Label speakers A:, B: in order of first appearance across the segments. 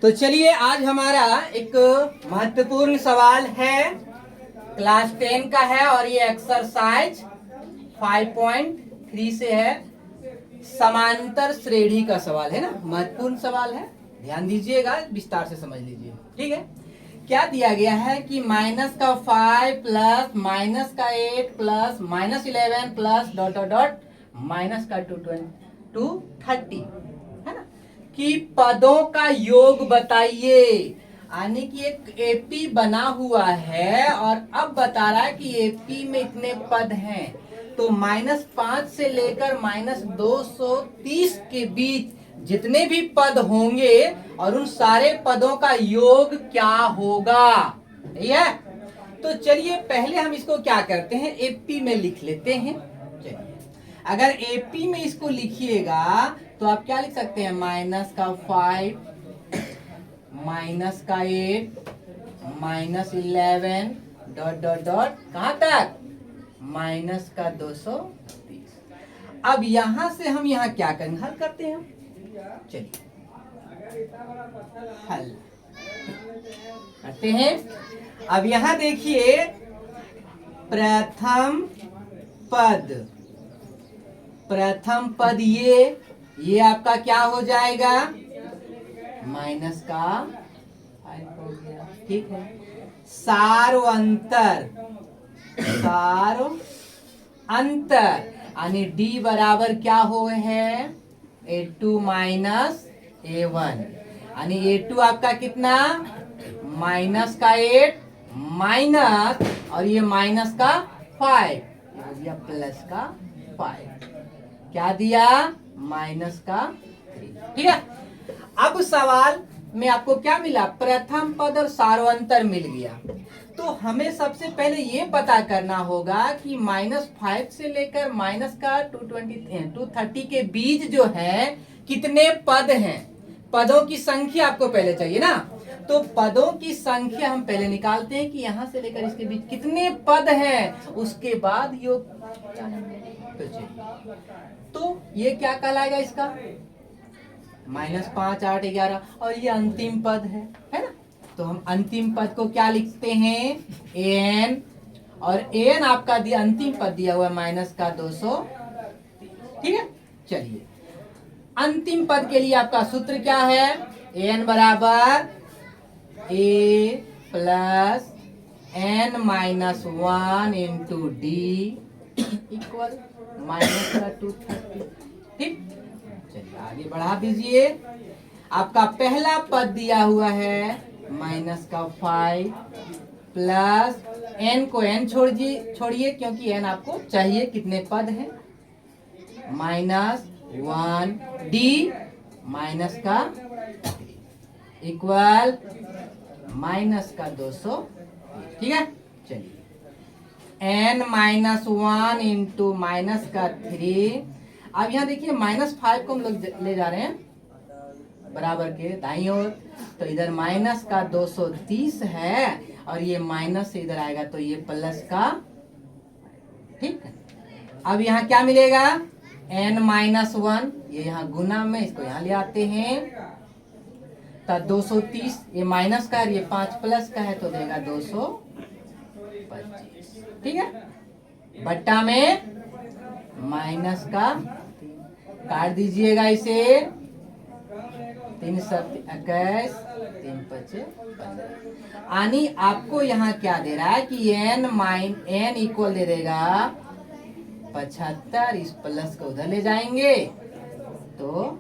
A: तो चलिए आज हमारा एक महत्वपूर्ण सवाल है, क्लास 10 का है और ये एक्सरसाइज 5.3 से है। समांतर श्रेणी का सवाल है ना, महत्वपूर्ण सवाल है, ध्यान दीजिएगा, विस्तार से समझ लीजिए। ठीक है, क्या दिया गया है कि माइनस का 5 प्लस माइनस का 8 plus minus 11 plus dot dot dot minus का 230 है ना, कि पदों का योग बताइए। यानी कि एक एपी बना हुआ है और अब बता रहा है कि एपी में इतने पद हैं, तो -5 से लेकर -230 के बीच जितने भी पद होंगे और उन सारे पदों का योग क्या होगा। ठीक है, तो चलिए पहले हम इसको क्या करते हैं, एपी में लिख लेते हैं। चलिए, अगर एपी में इसको लिखिएगा तो आप क्या लिख सकते हैं, माइनस का 5 माइनस का 8 माइनस 11 डॉट डॉट डॉट कहां तक, माइनस का 230। अब यहां से हम यहां क्या करेंगे, हल करते हैं। चलिए हल करते हैं। अब यहां देखिए, प्रथम पद ये आपका क्या हो जाएगा, माइनस का 5 हो गया। ठीक है, सार्वंतर यानी डी बराबर क्या हो है, A2 माइनस A1, यानी A2 आपका कितना, माइनस का 8 माइनस और ये माइनस का 5 हो गया प्लस का 5, क्या दिया, माइनस का 3। ठीक है, अब सवाल में आपको क्या मिला, प्रथम पद और सार्वंतर मिल गया। तो हमें सबसे पहले ये पता करना होगा कि -5 से लेकर माइनस का 230 के बीच जो है कितने पद हैं। पदों की संख्या आपको पहले चाहिए ना, तो पदों की संख्या हम पहले निकालते हैं कि यहां से लेकर इसके बीच कितने पद हैं, उसके बाद योग तो ये क्या कहलाएगा, इसका -5 8 11 और ये अंतिम पद है ना। तो हम अंतिम पद को क्या लिखते हैं, an, और an आपका दिया अंतिम पद दिया हुआ है माइनस का 200। ठीक है, चलिए अंतिम पद के लिए आपका सूत्र क्या है, an बराबर a plus n minus 1 into D equal minus का 230। ठीक, चलिए आगे बढ़ा दीजिए। आपका पहला पद दिया हुआ है माइनस का 5 प्लस n को n छोड़िए क्योंकि n आपको चाहिए, कितने पद हैं, -1 डी माइनस का इक्वल माइनस का 200। ठीक है, चलिए n-1 इंटू माइनस का 3। अब यहाँ देखिए -5 को हम लोग ले जा रहे हैं बराबर के दाईं ओर, तो इधर माइनस का 230 है और ये माइनस से इधर आएगा तो ये प्लस का। ठीक है, अब यहाँ क्या मिलेगा, n-1, ये यहाँ गुना में, इसको यहाँ ले आते हैं, तो 230 ये माइनस का है, ये 5 प्लस का है तो देगा 225। ठीक है, बट्टा में माइनस का काट दीजिएगा इसे, 3 7 21 3 5 15, यानी आपको यहाँ क्या दे रहा है कि n इक्वल दे देगा 75। इस प्लस को उधर ले जाएंगे तो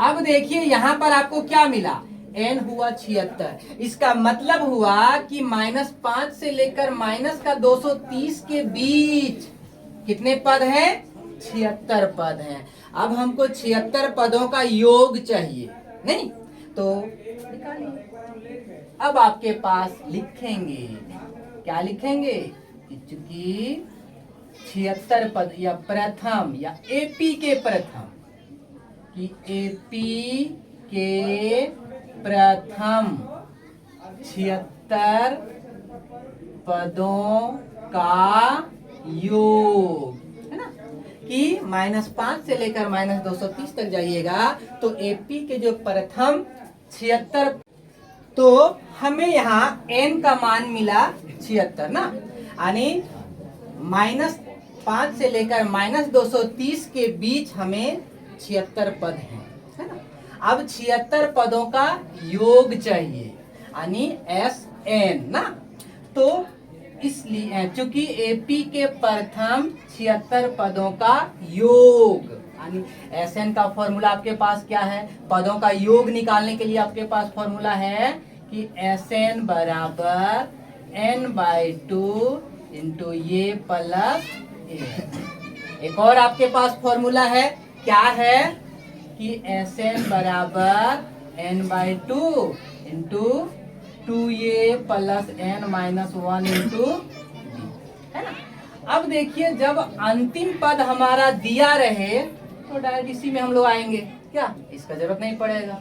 A: अब देखिए यहाँ पर आपको क्या मिला, n हुआ 76। इसका मतलब हुआ कि -5 से लेकर माइनस का 230 के बीच कितने पद हैं, 76 पद हैं। अब हमको 76 पदों का योग चाहिए, नहीं तो निकालिए। अब आपके पास लिखेंगे, क्या लिखेंगे, चूंकि 76 पद या प्रथम या एपी के प्रथम, कि एपी के प्रथम 76 पदों का योग है ना, कि -5 से लेकर -230 तक जाइएगा तो एपी के जो प्रथम 76, तो हमें यहाँ n का मान मिला 76 ना, यानी -5 से लेकर -230 के बीच हमें 76 पद हैं, है ना। अब 76 पदों का योग चाहिए, यानी SN ना। तो इसलिए चूंकि एपी के प्रथम 76 पदों का योग, यानी SN का फॉर्मूला आपके पास क्या है, पदों का योग निकालने के लिए आपके पास फॉर्मूला है कि SN बराबर n/2 इंटू ये प्लस ए। एक और आपके पास फॉर्मूला है, क्या है कि SN बराबर n/2 into 2a plus n-1 into b, है ना। अब देखिए जब अंतिम पद हमारा दिया रहे तो डायरेक्ट इसी में हम लोग आएंगे, क्या इसका जरूरत नहीं पड़ेगा।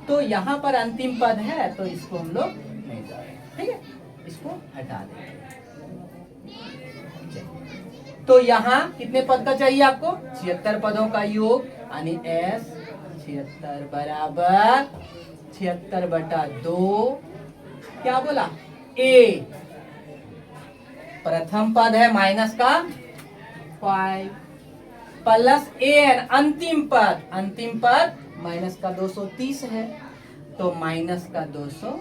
A: तो यहाँ पर अंतिम पद है तो इसको हम लोग नहीं डालेंगे, ठीक है, इसको हटा देंगे। तो यहाँ कितने पद का चाहिए आपको, 76 पदों का योग, यानी S 76 बराबर 76/2, क्या बोला A, प्रथम पद है माइनस का 5 प्लस AN अंतिम पद माइनस का 230 है तो माइनस का 230।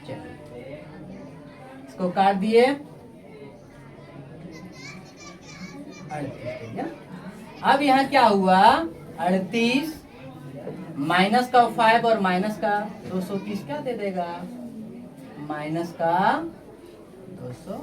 A: चलिए इसको काट दिए, 38। अब यहाँ क्या हुआ, 38 माइनस का 5 और माइनस का 230 क्या दे देगा, माइनस का 200।